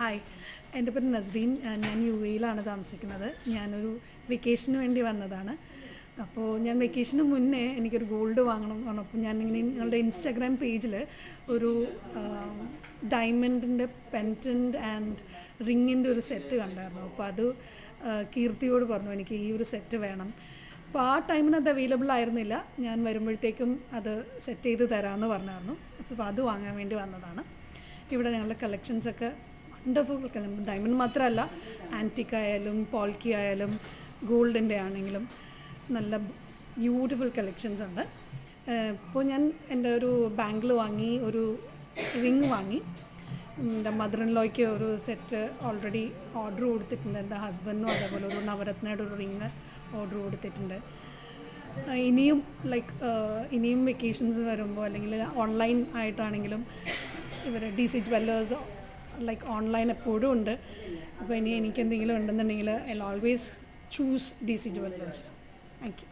Hi, എൻ്റെ പേര് നസ്രീൻ. ഞാൻ UAE താമസിക്കുന്നത്. ഞാനൊരു വെക്കേഷന് വേണ്ടി വന്നതാണ്. അപ്പോൾ ഞാൻ വെക്കേഷന് മുന്നേ എനിക്കൊരു ഗോൾഡ് വാങ്ങണം എന്ന് പറഞ്ഞപ്പോൾ ഞാനിങ്ങനെ നിങ്ങളുടെ ഇൻസ്റ്റാഗ്രാം പേജിൽ ഒരു ഡയമണ്ടിൻ്റെ പെൻറ്റൻറ്റ് ആൻഡ് റിങ്ങിൻ്റെ ഒരു സെറ്റ് കണ്ടായിരുന്നു. അപ്പോൾ അത് കീർത്തിയോട് പറഞ്ഞു എനിക്ക് ഈ ഒരു സെറ്റ് വേണം. അപ്പോൾ ആ ടൈമിന് അത് അവൈലബിൾ ആയിരുന്നില്ല. ഞാൻ വരുമ്പോഴത്തേക്കും അത് സെറ്റ് ചെയ്ത് തരാമെന്ന് പറഞ്ഞായിരുന്നു. അപ്പോൾ അത് വാങ്ങാൻ വേണ്ടി വന്നതാണ്. ഇവിടെ ഞങ്ങളുടെ കളക്ഷൻസൊക്കെ വണ്ടർഫുൾ. ഡയമണ്ട് മാത്രമല്ല, ആൻറ്റിക് ആയാലും പോൾക്കി ആയാലും ഗോൾഡിൻ്റെ ആണെങ്കിലും നല്ല ബ്യൂട്ടിഫുൾ കളക്ഷൻസ് ഉണ്ട്. ഇപ്പോൾ ഞാൻ എൻ്റെ ഒരു ബാങ്കിൾ വാങ്ങി, ഒരു റിങ് വാങ്ങി. എൻ്റെ മദർ ഇൻ ലോയ്ക്ക് ഒരു സെറ്റ് ഓൾറെഡി ഓർഡർ കൊടുത്തിട്ടുണ്ട്. എൻ്റെ ഹസ്ബൻഡിനും അതേപോലെ ഒരു നവരത്നയുടെ ഒരു റിങ് ഓർഡർ കൊടുത്തിട്ടുണ്ട്. ഇനിയും വെക്കേഷൻസ് വരുമ്പോൾ അല്ലെങ്കിൽ ഓൺലൈൻ ആയിട്ടാണെങ്കിലും ഇവർ DC ജ്വല്ലേഴ്സ് ഓൺലൈൻ എപ്പോഴും ഉണ്ട്. അപ്പോൾ ഇനി എനിക്കെന്തെങ്കിലും ഉണ്ടെന്നുണ്ടെങ്കിൽ I will always choose DC Jewellers. Thank you.